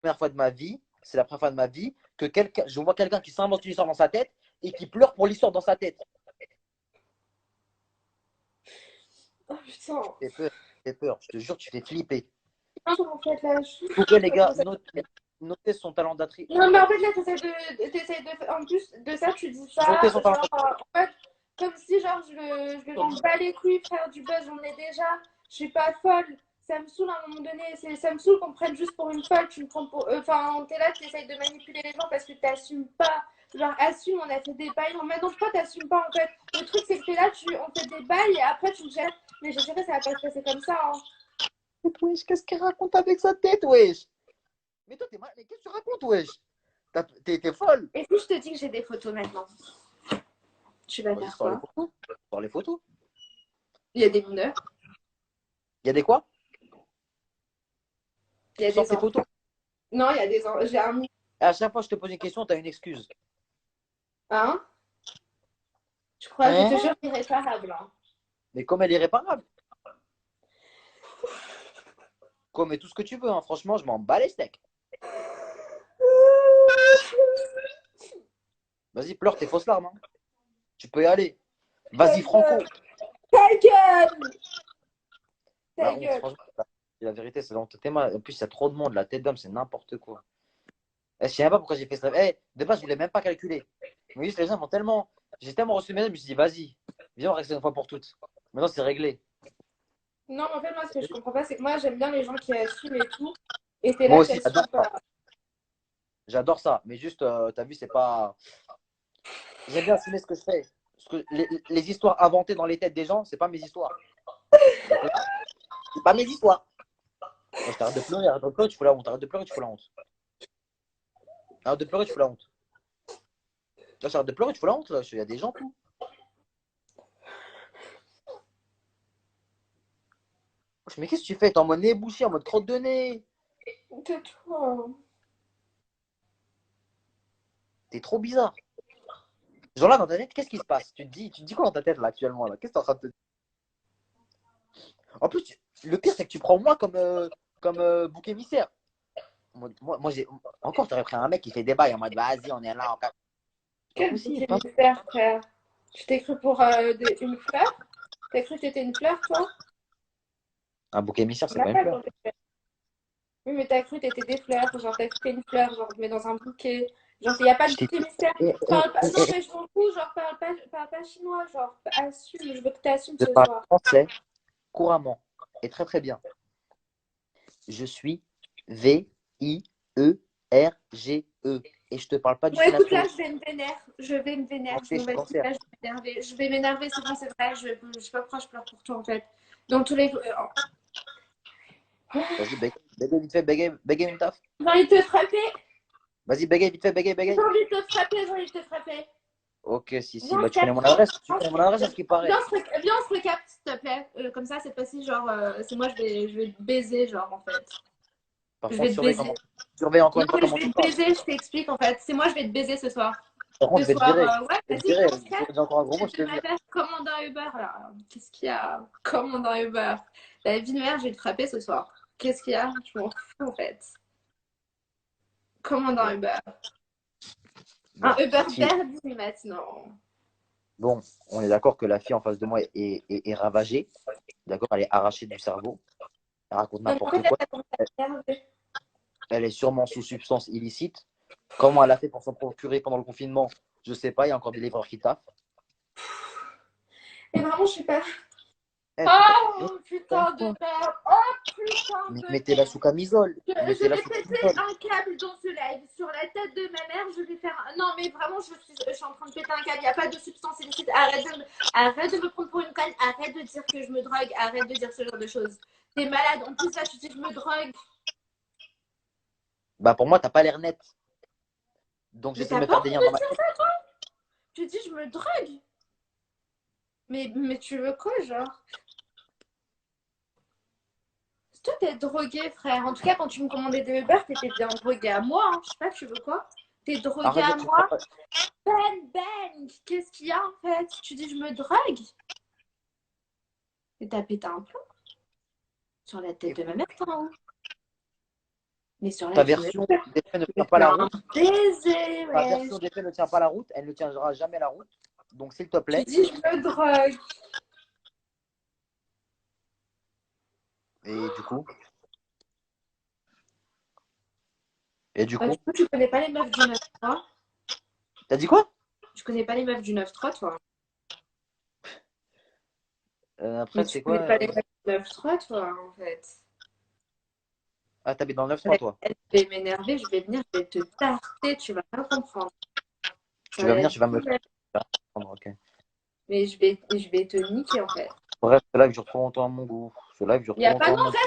première fois de ma vie, c'est la première fois de ma vie que je vois quelqu'un qui s'invente une histoire dans sa tête et qui pleure pour l'histoire dans sa tête. Oh putain. Tu fais peur, je te jure, tu fais flipper. Non, en fait, là, je... Google, les gars, notez son talent d'actrice. Non, mais en fait, là, t'essayes de... En plus de ça, tu dis Notez ça, son talent genre... en fait, comme si, genre, je m'en d'actrice. bats les couilles, faire du buzz, j'en ai déjà. Je suis pas folle. Ça me saoule à un moment donné. Ça me saoule qu'on me prenne juste pour une folle. Tu me prends pour... Enfin, t'es là, t'essayes de manipuler les gens parce que t'assumes pas. Genre, assume, on a fait des bails. Non, mais non, pourquoi t'assumes pas, en fait? Le truc, c'est que t'es là, on fait des bails et après, tu me gères. Mais je dirais, ça va pas se passer comme ça, hein. Wesh, qu'est-ce qu'elle raconte avec sa tête, wesh? Mais toi, mais qu'est-ce que tu racontes, wesh? T'es folle. Et si je te dis que j'ai des photos maintenant, tu vas Vas-y, faire sors les quoi? photos. Sors les photos. Il y a des mineurs, Il y a des quoi? il y a Sors des tes enfants. photos. Non, il y a des enfants. J'ai un Et à chaque fois que je te pose une question, t'as une excuse. hein. Je crois, je te Hein? jure, irréparable, hein. Mais comme elle est irréparable. Comme mais tout ce que tu veux, hein. Franchement, je m'en bats les steaks. Vas-y, pleure tes fausses larmes, hein. Tu peux y aller. Ta Vas-y, Franco. gueule! Ta gueule! Ta La honte, gueule! franchement. La vérité, c'est la honte. En plus, il y a trop de monde. La tête d'homme, c'est n'importe quoi. Je sais même pas pourquoi j'ai fait ça. De base, je voulais même pas calculer. Mais juste, les gens m'ont tellement. J'ai tellement reçu mes mails, je me suis dit, vas-y, viens, on reste une fois pour toutes. Maintenant, c'est réglé. Non, en fait, moi, ce que je comprends pas, c'est que moi, j'aime bien les gens qui assument et tout. Et t'es Moi là, aussi, t'assumes pas. j'adore ça. Mais juste, t'as vu, c'est pas. J'aime bien assumer ce que je fais. Parce que les histoires inventées dans les têtes des gens, c'est pas mes histoires. Donc là, c'est pas mes histoires. Moi, je t'arrête de pleurer, arrête de pleurer, tu fous la honte. Arrête de pleurer, tu fous la honte. Arrête de pleurer, tu fous la honte. Là, j'arrête de pleurer, tu fous la honte. Là. Il y a des gens, tout. Mais qu'est-ce que tu fais? T'es en mode nez bouché, en mode crotte de nez. Tais-toi. T'es trop bizarre. Genre là, dans ta tête, qu'est-ce qui se passe? Tu te dis quoi dans ta tête, là, actuellement, là? Qu'est-ce que t'es en train de te dire? En plus, le pire, c'est que tu prends moi comme bouc émissaire. Encore, t'aurais pris un mec qui fait des bails en mode, vas-y, on est là. C'est pas Quel bouc possible. Pas... émissaire, frère. Tu t'es cru pour une fleur? T'as cru que t'étais une fleur, toi? Un bouc émissaire, On c'est n'a pas une pas fleur. compris. Oui, mais t'as cru que t'étais des fleurs. Genre, t'as cru que t'étais une fleur. Genre, mais dans un bouquet. Genre, il n'y a pas de Je t'ai bouc dit, émissaire. eh, eh, Parle pas... eh, Non, eh, mais je m'en fous. Genre, parle pas chinois. Genre, assume. Je veux que t'assumes je ce parle soir. français couramment et très très bien. Je suis Vierge. Et je te parle pas du Bon, écoute, là, snatos. je vais me vénère. Je vais me vénère. Ok, Je je me suis vais cancer. là, je vais m'énerver. Je vais m'énerver, c'est bon, c'est vrai. Je sais pas pourquoi je pleure pour toi, en fait. Dans tous les... Vas-y, bégaye vite fait, bégaye une taf. J'ai envie de te frapper. Vas-y, bégaye vite fait, bégaye, J'ai bégaye. envie de te frapper. J'ai envie de te frapper. Ok, si, Viens, bah on se tu connais capte. mon adresse. Tu connais mon adresse à ce qui paraît. Viens, on se recapte, s'il te plaît. Comme ça, cette fois-ci, genre, c'est moi, je vais te baiser, genre, en fait. Par Je contre, vais te baiser. surveille encore Non, une fois mais je comment vais tu te parles. baiser, je t'explique, en fait. C'est moi, je vais te baiser ce soir. Par contre, Ce je vais te soir, virer. ouais, Je vais te vas-y, virer. viens, on se Si on capte. dit encore un gros mot, je te De ma vire. mère, commandant Uber, là. Qu'est-ce qu'il y a? Commandant Uber. La vie de mère, je vais te frapper ce soir. Qu'est-ce qu'il y a? Je m'en fous, en fait. Commandant Bon, Uber. Un bon, Uber cette fille. perdu maintenant. Bon, on est d'accord que la fille en face de moi est ravagée. D'accord, elle est arrachée du cerveau. Elle raconte Non, mais en fait, n'importe là, quoi. ça commence à m'énerver. Elle est sûrement sous substance illicite. Comment elle a fait pour s'en procurer pendant le confinement? Je sais pas. Il y a encore des livreurs qui taffent. Mais vraiment, je suis pas. Eh, Oh, putain, putain de quoi. merde. Oh, putain Mais de mettez-la merde. sous camisole. Je Mettez-la vais sous péter camisole. un câble dans ce live. Sur la tête de ma mère, je vais faire. Non, mais vraiment, je suis en train de péter un câble. Il n'y a pas de substance illicite. Arrête de me prendre pour une conne. Arrête de dire que je me drogue. Arrête de dire ce genre de choses. T'es malade. En plus, là, tu dis que je me drogue. Bah pour moi, t'as pas l'air net. Donc Mais j'essaie de t'as me pas faire envie des liens dans de ma dire tête. ça? Tu dis je me drogue. Mais tu veux quoi, genre? Toi, t'es drogué, frère. En tout cas, quand tu me commandais des Uber, t'étais bien drogué à moi. Hein. Je sais pas, tu veux quoi? T'es drogué Arrête de à dire moi. ça. Bang, bang. Qu'est-ce qu'il y a, en fait? Tu dis je me drogue? Et t'as pété un plomb sur la tête de ma mère, toi, en haut. Mais sur Ta la vie, version des faits ne je tient vais pas la faire un route. baiser, Ta ouais. version des faits ne tient pas la route. Elle ne tiendra jamais la route. Donc, s'il te Tu plaît. dis, je me drogue. Et du coup. Et du Du coup. coup, tu connais pas les meufs du 9-3? T'as dit quoi? Tu connais pas les meufs du 9-3, toi? Après, Mais tu c'est quoi? connais pas les meufs du 9-3, toi, en fait. Ah, t'habites dans le 9-3, Ouais, toi. je vais m'énerver, je vais venir, je vais te tarter, tu vas pas comprendre. Tu Sur vas la venir, vie, tu vas me. Ok. mais je vais te niquer, en fait. Bref, ce live dure trop longtemps à mon goût. Ce live dure Il y trop a pas, longtemps à non, mon goût.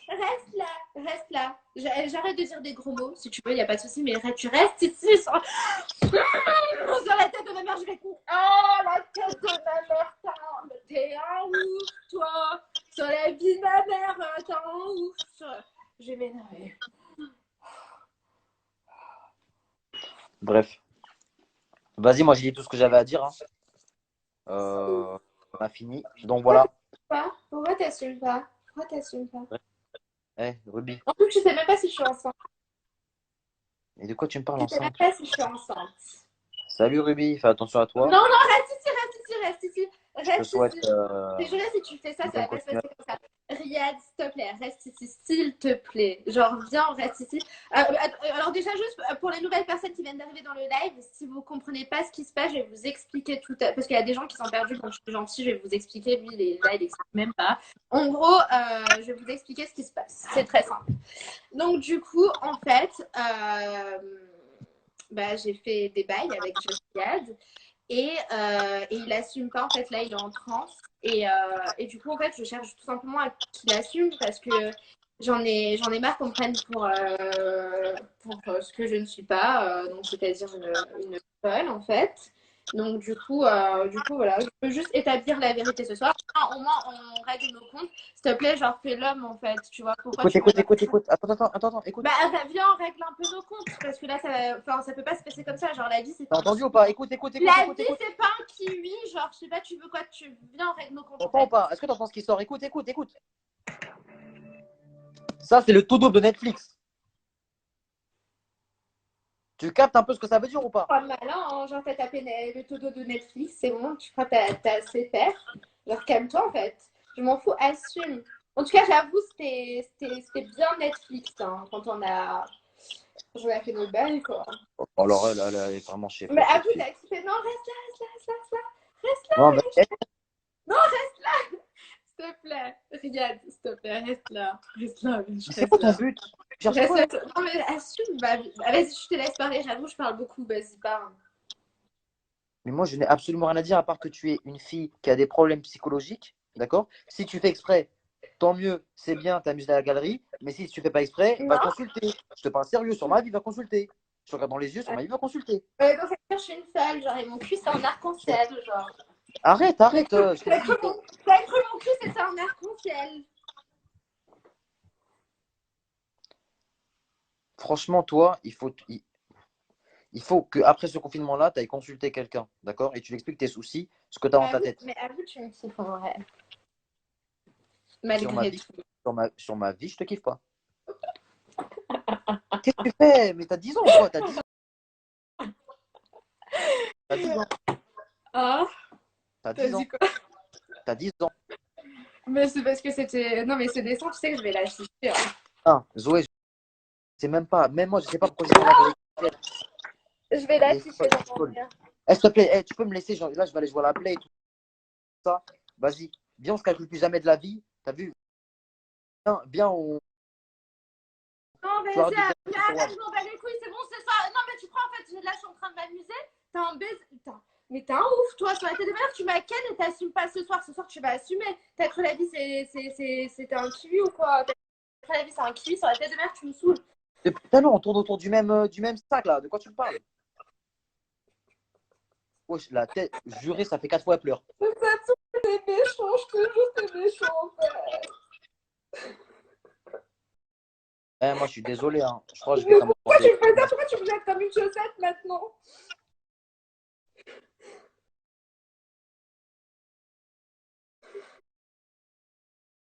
reste là, reste là. J'arrête de dire des gros mots, si tu veux, il n'y a pas de souci, mais tu restes ici sur la tête de ma mère, je vais couper. Oh, la tête de ma mère, t'es un ouf, toi. Sur la vie de ma mère, t'es un ouf. Je vais m'énerver. Bref. Vas-y, moi, j'ai dit tout ce que j'avais à dire. Hein. On a fini. Donc, voilà. Pourquoi t'assumes pas? Pourquoi t'assumes pas? Eh, Ruby. En plus, je sais même pas si je suis enceinte. Et de quoi tu me parles Je sais même enceinte? pas si je suis enceinte. Salut, Ruby. Fais attention à Non, toi. non, reste ici, reste ici, reste ici. Je te Reste souhaite ici. Désolée si tu fais ça, une ça bonne va pas se passer continuation. comme ça. Riyad, s'il te plaît, reste ici, s'il te plaît. Genre, viens, on reste ici. Alors déjà, juste pour les nouvelles personnes qui viennent d'arriver dans le live, si vous comprenez pas ce qui se passe, je vais vous expliquer tout. Parce qu'il y a des gens qui sont perdus, donc je suis gentille, je vais vous expliquer. Lui, là, il explique même pas. En gros, je vais vous expliquer ce qui se passe. C'est très simple. Donc du coup, en fait, j'ai fait des bails avec Riyad. Et il assume pas, en fait, là, il est en transe. Et du coup, en fait, je cherche tout simplement à qu'il assume parce que j'en ai marre qu'on me prenne pour ce que je ne suis pas, donc c'est-à-dire une folle, en fait. Donc, voilà, je veux juste établir la vérité ce soir. Au moins, on règle nos comptes. S'il te plaît, genre, fais l'homme, en fait. Tu vois, pourquoi tu me... Écoute. Attends, écoute. Bah, viens, on règle un peu nos comptes. Parce que là, ça peut pas se passer comme ça. Genre, la vie, c'est T'as pas... entendu ou pas? Écoute. La vie, c'est pas un kiwi, genre, je sais pas, tu veux quoi, tu viens en règle nos comptes, en T'entends ou fait. pas? Est-ce que t'entends ce qui sort? Écoute. Ça, c'est le tout double de Netflix. Tu captes un peu ce que ça veut dire ou pas? Pas malin, hein, genre, t'as tapé le todo de Netflix, c'est bon, tu crois que t'as assez faire. Genre, calme-toi, en fait. Je m'en fous, assume. En tout cas, j'avoue, c'était bien Netflix, hein, quand on a fait nos bails, quoi. Alors, elle est vraiment chef, Mais cette avoue, fille. t'as kiffé. Non, reste là, Non, mais non, reste là, s'il te plaît. Riyad, s'il te plaît, reste là, je c'est quoi reste ton là. but? Tu cherches Reste quoi là. là? Non, mais assume. Vas-y, je te laisse parler. J'avoue, je parle beaucoup. Vas-y, parle. Mais moi, je n'ai absolument rien à dire à part que tu es une fille qui a des problèmes psychologiques. D'accord? Si tu fais exprès, tant mieux, c'est bien, t'amuses à la galerie. Mais si tu fais pas exprès, va Non. consulter. Je te parle sérieux, sur ma vie, va consulter. Je te regarde dans les yeux, sur ma vie, va consulter. Donc, ça veut dire que je suis une folle. Genre, et mon cul, c'est un arc-en-ciel. Genre. Arrête. Je t'ai T'as dit. cru mon cul, c'était un arc-en-ciel. Franchement, toi, il faut qu'après ce confinement-là, tu ailles consulter quelqu'un. D'accord? Et tu lui expliques tes soucis, ce que tu as dans ta tête. Mais avoue, tu me kiffes en vrai. Sur ma Malgré vie, tout. sur ma vie, je te kiffe pas. Qu'est-ce que tu fais? Mais t'as 10 ans, quoi? T'as 10 ans. T'as 10 ans. Ah, T'as t'as 10 ans. dit quoi? T'as 10 ans. Mais c'est parce que c'était. Non, mais ce dessin, tu sais que je vais l'assister. Hein. Ah, Zoé, je sais même pas. Même moi, je sais pas pourquoi j'ai pas la vérité. Je vais Elle est l'afficher folle, dans elle est mon folle. lien. Eh, s'il te plaît, tu peux me laisser. Là, je vais aller jouer à la play et tout ça. Vas-y. Viens, on se calcule plus jamais de la vie. T'as vu? Viens, Non, tu arrêtes vas-y, de dire sur arrête, WAM. je m'en bats les couilles, c'est bon, c'est ça. Non, mais tu crois, en fait, là, je suis en train de m'amuser. T'as un baiser. Mais t'es un ouf, toi, sur la tête de mère, tu m'as ken et t'assumes pas ce soir. Ce soir, tu vas assumer. T'as cru la vie, c'était un kiwi ou quoi? T'as cru la vie, c'est un kiwi, sur la tête de mère, tu me saoules. Depuis tout à l'heure, on tourne autour du même sac, là. De quoi tu me parles? Wesh, la tête, juré, ça fait 4 fois elle pleure. C'est méchant, je te jure, c'est méchant, en fait. Eh, moi, je suis désolé. Hein. Je crois que je vais Mais pourquoi tu commencer. me fais ça? Pourquoi tu me jettes comme une chaussette maintenant?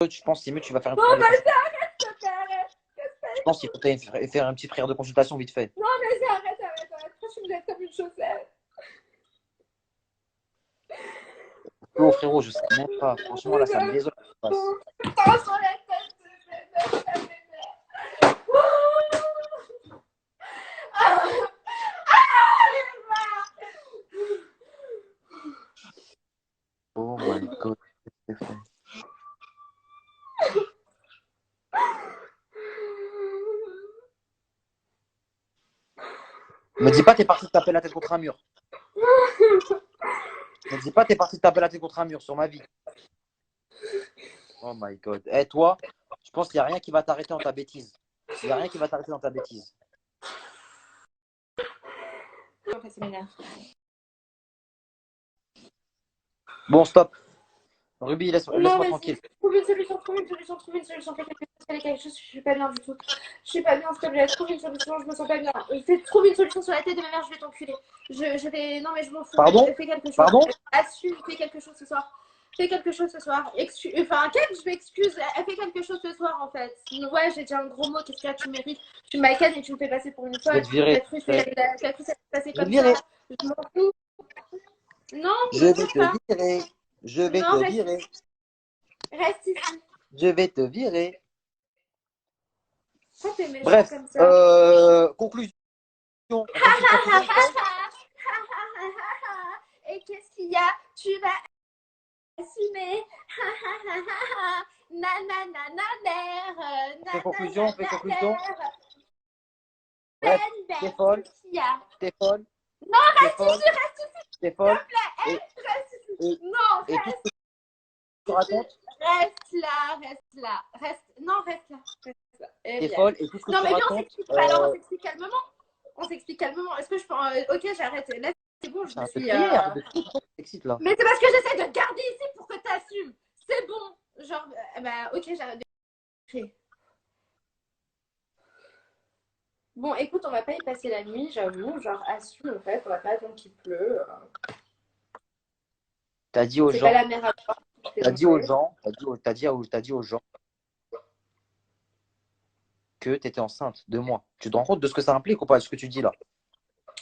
Je pense, Simon, tu vas faire une Non, tournée. vas-y, arrête, s'il te plaît, arrête. pense qu'il faut faire une petite prière de consultation vite fait. Non, mais arrête. Franchement, tu me jettes comme une chaussette. Oh frérot, je sais même pas. Franchement, là, ça me désole. Putain, sur la tête. Oh my god. Qu'est-ce que c'est fait? Me dis pas t'es parti te taper la tête contre un mur. Me dis pas t'es parti te taper la tête contre un mur sur ma vie. Oh my god. Eh toi, je pense qu'il n'y a rien qui va t'arrêter dans ta bêtise. Il n'y a rien qui va t'arrêter dans ta bêtise. Bon, stop. Ruby, laisse-moi tranquille. Trouve une solution. Fais quelque chose, je suis pas bien du tout. Je suis pas bien, s'il te plaît. Trouve une solution, je me sens pas bien. Trouve une solution sur la tête de ma mère, je vais t'enculer. Je vais. Non, mais je m'en fous. Pardon? Fais quelque chose. Pardon? Assume, fais quelque chose ce soir. Fais quelque chose ce soir. Enfin, je m'excuse. Elle fait quelque chose ce soir, en fait. Ouais, j'ai dit un gros mot. Qu'est-ce qu'il y a? Tu mérites. Tu m'accanes et tu me fais passer pour une folle. Je vais te virer. Tu as cru ça passer comme virer. ça. Je m'en fous. Non, je vais te virer. Je vais non, te virer. Reste ici. Je vais te virer. Pourquoi t'es méchant Bref, comme ça? conclusion. Et qu'est-ce qu'il y a? Tu vas assumer. Fais conclusion. Ben, Bref, t'es folle. qu'est-ce qu'il y a? T'es folle. Non, T'es reste folle. ici, T'es folle. s'il te plaît. Reste ici. Non, Et tout reste. ce que tu racontes, Reste là. Non, reste là. t'es folle. Et tout ce que Non, tu mais viens, on racontes, s'explique. Alors, on s'explique calmement. Est-ce que je peux. Ok, j'arrête. Là, c'est bon, je c'est me un peu suis. clair. De tout ce qui t'excite là. Mais c'est parce que j'essaie de te garder ici pour que tu assumes. C'est bon. Genre, bah, ok, j'arrête de crier. Bon, écoute, on va pas y passer la nuit, j'avoue. Genre, assume, en fait, on va pas attendre qu'il pleut. T'as dit aux C'est gens. pas la mer à boire. T'as dit aux gens. T'as dit aux gens que t'étais enceinte de moi. Tu te rends compte de ce que ça implique ou pas, ce que tu dis là?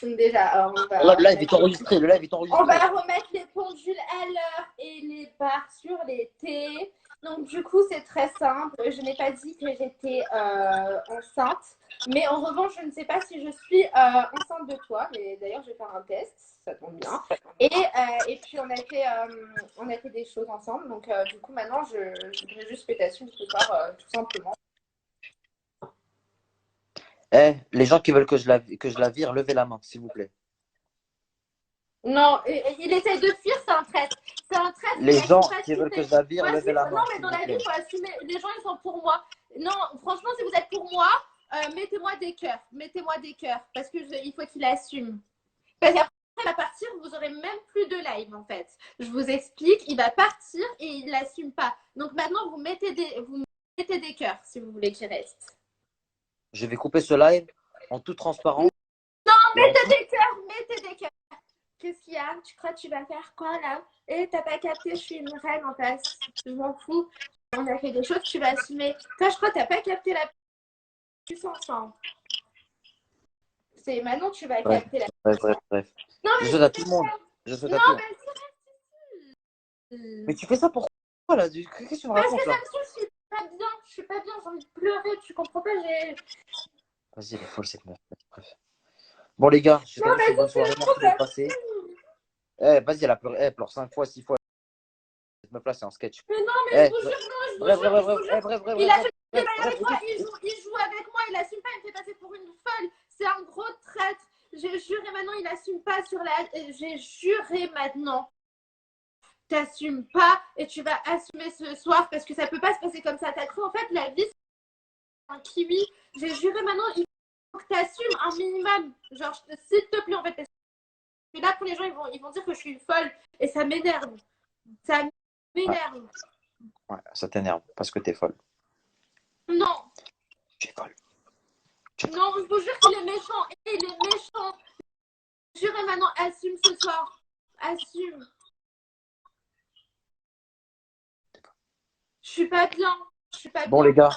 Déjà, alors on va. Le live est enregistré. On va remettre les pendules à l'heure et les barres sur les T. Donc, du coup, c'est très simple. Je n'ai pas dit que j'étais enceinte. Mais en revanche, je ne sais pas si je suis enceinte de toi. Mais d'ailleurs, je vais faire un test. Ça tombe bien. Et puis, on a fait des choses ensemble. Donc, du coup, maintenant, je voudrais juste que tu assumes ce soir, tout simplement. Eh, les gens qui veulent que je la vire, levez la main, s'il vous plaît. Non, il essaye de fuir, c'est un traître. C'est un traître. Les gens qui veulent que je la vire, Ouais, levez la main. non, mais dans la vie, il faut assumer. Les gens, ils sont pour moi. Non, franchement, si vous êtes pour moi, mettez-moi des cœurs. Mettez-moi des cœurs. Parce que il faut qu'il assume. Parce qu'après, il va partir, vous aurez même plus de live, en fait. Je vous explique, il va partir et il l'assume pas. Donc maintenant, vous mettez des cœurs, si vous voulez qu'il reste. Je vais couper ce live en toute transparence. Non, mettez des cœurs. Qu'est-ce qu'il y a? Tu crois que tu vas faire quoi là? Et t'as pas capté, je suis une reine en face. Je m'en fous. On a fait des choses, tu vas assumer. Toi, je crois que t'as pas capté la puissance. Hein. C'est maintenant tu vas capter la puissance. Bref. Non, je souhaite à tout le monde. Je souhaite à tout le monde. Mais tu fais ça pourquoi là? Qu'est-ce que tu me racontes là? Parce que ça me saoule, je suis pas bien, j'ai envie de pleurer, tu comprends pas, Vas-y, elle est folle cette meuf. Bref. Bon les gars, je te souhaite une bonne soirée. Merci d'être passé. Eh, vas-y, elle pleure 5 fois, 6 fois. Cette meuf là, c'est un sketch. Mais non, mais je vous jure, non, Bref. Il a fait avec moi, il joue avec moi, il assume pas, il me fait passer pour une folle. C'est un gros traître. J'ai juré maintenant, il assume pas sur la. J'ai juré maintenant. T'assumes pas et tu vas assumer ce soir parce que ça peut pas se passer comme ça. T'as cru en fait la vie c'est un kiwi. J'ai juré maintenant, il faut que t'assumes un minimum. Genre, s'il te plaît en fait. Parce que là pour les gens ils vont dire que je suis une folle et ça m'énerve. Ça m'énerve. Ouais, ça t'énerve parce que t'es folle. Non. Tu es folle. Non, je vous jure qu'il est méchant. Et il est méchant. Jurez maintenant, assume ce soir. Assume. Je suis pas bien. Bon les gars,